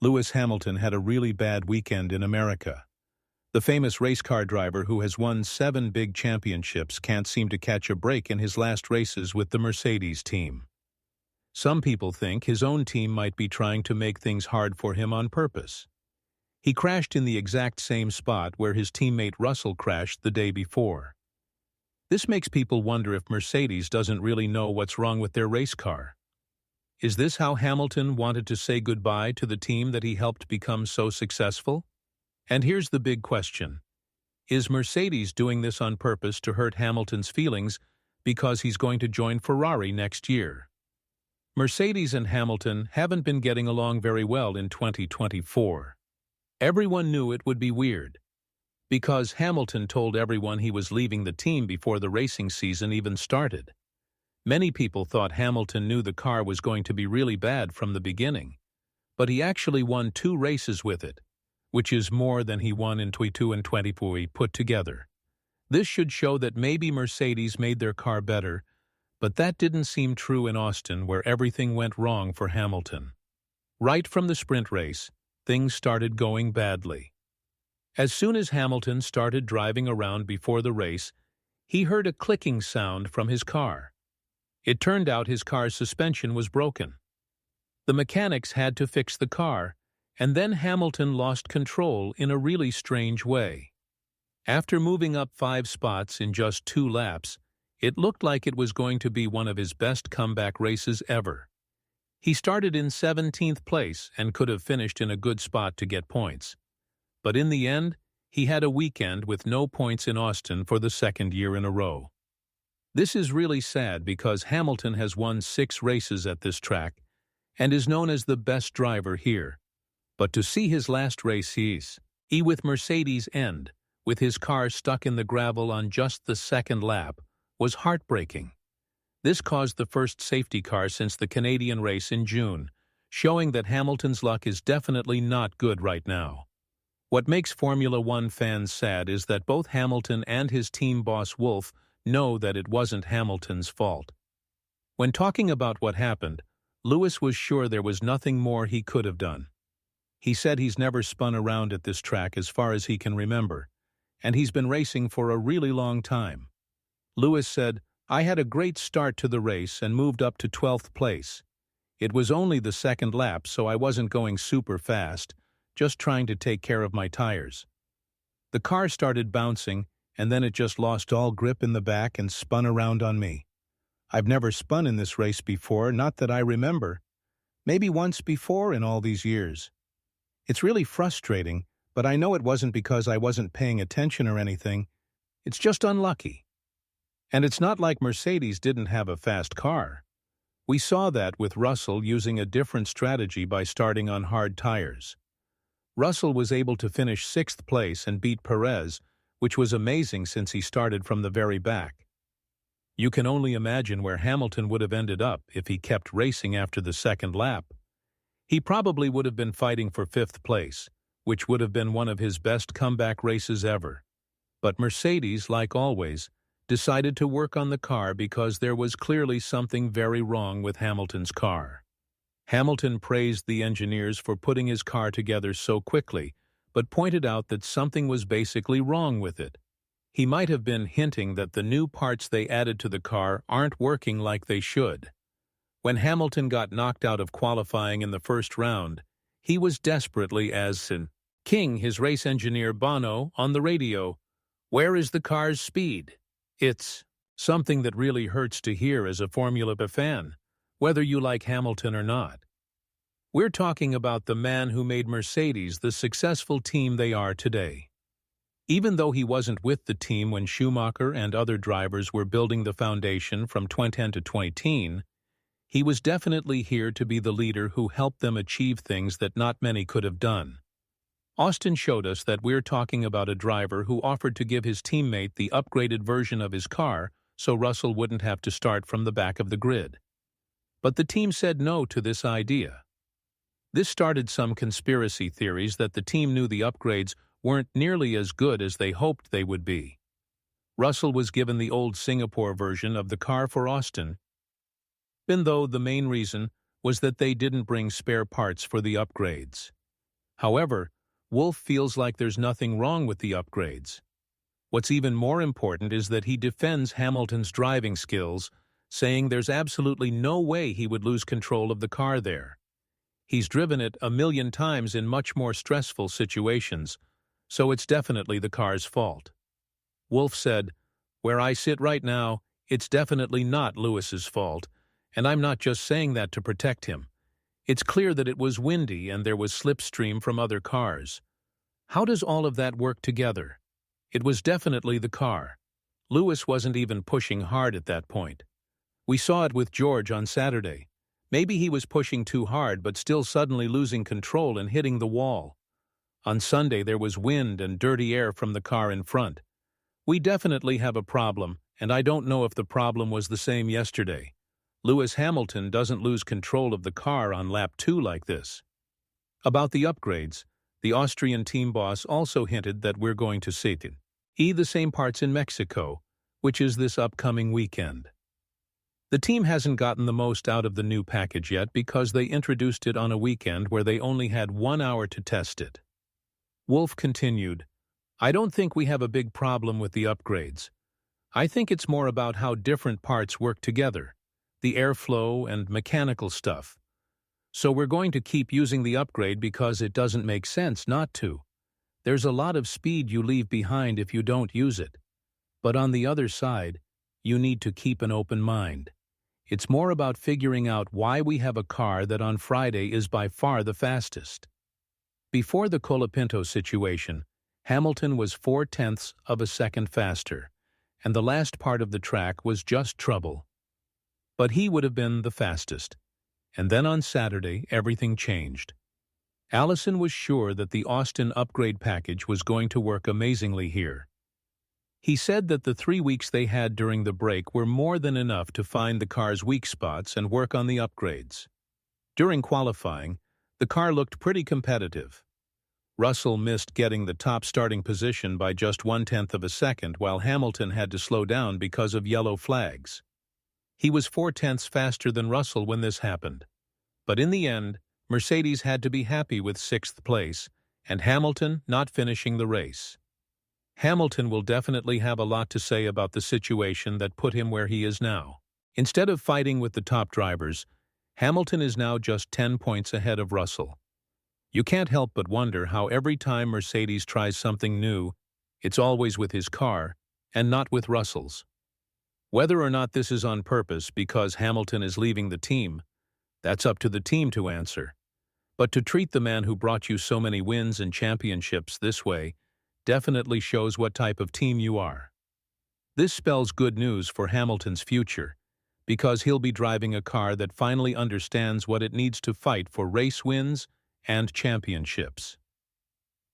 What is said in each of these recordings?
Lewis Hamilton had a really bad weekend in America. The famous race car driver who has won 7 big championships can't seem to catch a break in his last races with the Mercedes team. Some people think his own team might be trying to make things hard for him on purpose. He crashed in the exact same spot where his teammate Russell crashed the day before. This makes people wonder if Mercedes doesn't really know what's wrong with their race car. Is this how Hamilton wanted to say goodbye to the team that he helped become so successful? And here's the big question. Is Mercedes doing this on purpose to hurt Hamilton's feelings because he's going to join Ferrari next year? Mercedes and Hamilton haven't been getting along very well in 2024. Everyone knew it would be weird, because Hamilton told everyone he was leaving the team before the racing season even started. Many people thought Hamilton knew the car was going to be really bad from the beginning, but he actually won 2 races with it, which is more than he won in 22 and 24 put together. This should show that maybe Mercedes made their car better, but that didn't seem true in Austin, where everything went wrong for Hamilton. Right from the sprint race, things started going badly. As soon as Hamilton started driving around before the race, he heard a clicking sound from his car. It turned out his car's suspension was broken. The mechanics had to fix the car, and then Hamilton lost control in a really strange way. After moving up 5 spots in just 2 laps, it looked like it was going to be one of his best comeback races ever. He started in 17th place and could have finished in a good spot to get points. But in the end, he had a weekend with no points in Austin for the 2nd year in a row. This is really sad because Hamilton has won 6 races at this track and is known as the best driver here. But to see his last race he with Mercedes end, with his car stuck in the gravel on just the 2nd lap, was heartbreaking. This caused the first safety car since the Canadian race in June, showing that Hamilton's luck is definitely not good right now. What makes Formula One fans sad is that both Hamilton and his team boss Wolff know that it wasn't Hamilton's fault. When talking about what happened, Lewis was sure there was nothing more he could have done. He said he's never spun around at this track as far as he can remember, and he's been racing for a really long time. Lewis said, "I had a great start to the race and moved up to 12th place. It was only the 2nd lap, so I wasn't going super fast, just trying to take care of my tires. The car started bouncing, and then it just lost all grip in the back and spun around on me. I've never spun in this race before, not that I remember. Maybe once before in all these years. It's really frustrating, but I know it wasn't because I wasn't paying attention or anything. It's just unlucky. And it's not like Mercedes didn't have a fast car. We saw that with Russell using a different strategy by starting on hard tires. Russell was able to finish 6th place and beat Perez, which was amazing since he started from the very back. You can only imagine where Hamilton would have ended up if he kept racing after the 2nd lap. He probably would have been fighting for 5th place, which would have been one of his best comeback races ever. But Mercedes, like always, decided to work on the car because there was clearly something very wrong with Hamilton's car. Hamilton praised the engineers for putting his car together so quickly, but pointed out that something was basically wrong with it. He might have been hinting that the new parts they added to the car aren't working like they should. When Hamilton got knocked out of qualifying in the first round, he was desperately asking King, his race engineer Bono, on the radio, "Where is the car's speed?" It's something that really hurts to hear as a Formula One fan, whether you like Hamilton or not. We're talking about the man who made Mercedes the successful team they are today. Even though he wasn't with the team when Schumacher and other drivers were building the foundation from 2010 to 2018, he was definitely here to be the leader who helped them achieve things that not many could have done. Austin showed us that we're talking about a driver who offered to give his teammate the upgraded version of his car so Russell wouldn't have to start from the back of the grid. But the team said no to this idea. This started some conspiracy theories that the team knew the upgrades weren't nearly as good as they hoped they would be. Russell was given the old Singapore version of the car for Austin, even though the main reason was that they didn't bring spare parts for the upgrades. However, Wolff feels like there's nothing wrong with the upgrades. What's even more important is that he defends Hamilton's driving skills, saying there's absolutely no way he would lose control of the car there. He's driven it 1,000,000 times in much more stressful situations, so it's definitely the car's fault. Wolff said, "Where I sit right now, it's definitely not Lewis's fault, and I'm not just saying that to protect him. It's clear that it was windy and there was slipstream from other cars. How does all of that work together? It was definitely the car. Lewis wasn't even pushing hard at that point. We saw it with George on Saturday. Maybe he was pushing too hard but still suddenly losing control and hitting the wall. On Sunday there was wind and dirty air from the car in front. We definitely have a problem, and I don't know if the problem was the same yesterday. Lewis Hamilton doesn't lose control of the car on lap 2 like this." About the upgrades, the Austrian team boss also hinted that we're going to see the same parts in Mexico, which is this upcoming weekend. The team hasn't gotten the most out of the new package yet because they introduced it on a weekend where they only had 1 hour to test it. Wolff continued, "I don't think we have a big problem with the upgrades. I think it's more about how different parts work together, the airflow and mechanical stuff. So we're going to keep using the upgrade because it doesn't make sense not to. There's a lot of speed you leave behind if you don't use it. But on the other side, you need to keep an open mind. It's more about figuring out why we have a car that on Friday is by far the fastest." Before the Colapinto situation, Hamilton was 0.4 of a second faster, and the last part of the track was just trouble. But he would have been the fastest. And then on Saturday, everything changed. Allison was sure that the Austin upgrade package was going to work amazingly here. He said that the 3 weeks they had during the break were more than enough to find the car's weak spots and work on the upgrades. During qualifying, the car looked pretty competitive. Russell missed getting the top starting position by just 1/10 of a second, while Hamilton had to slow down because of yellow flags. He was 0.4 faster than Russell when this happened. But in the end, Mercedes had to be happy with 6th place, and Hamilton not finishing the race. Hamilton will definitely have a lot to say about the situation that put him where he is now. Instead of fighting with the top drivers, Hamilton is now just 10 points ahead of Russell. You can't help but wonder how every time Mercedes tries something new, it's always with his car and not with Russell's. Whether or not this is on purpose because Hamilton is leaving the team, that's up to the team to answer. But to treat the man who brought you so many wins and championships this way definitely shows what type of team you are. This spells good news for Hamilton's future, because he'll be driving a car that finally understands what it needs to fight for race wins and championships.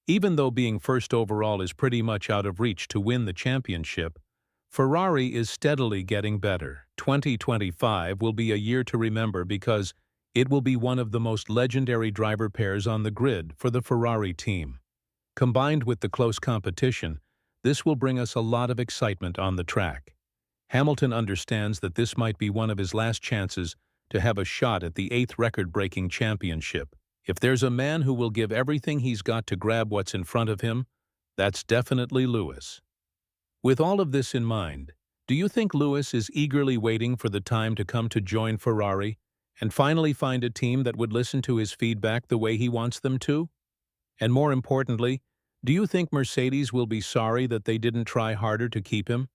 Even though being first overall is pretty much out of reach to win the championship, Ferrari is steadily getting better. 2025 will be a year to remember because it will be one of the most legendary driver pairs on the grid for the Ferrari team. Combined with the close competition, this will bring us a lot of excitement on the track. Hamilton understands that this might be one of his last chances to have a shot at the 8th record-breaking championship. If there's a man who will give everything he's got to grab what's in front of him, that's definitely Lewis. With all of this in mind, do you think Lewis is eagerly waiting for the time to come to join Ferrari and finally find a team that would listen to his feedback the way he wants them to? And more importantly, do you think Mercedes will be sorry that they didn't try harder to keep him?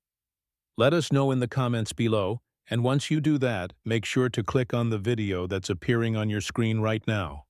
Let us know in the comments below, and once you do that, make sure to click on the video that's appearing on your screen right now.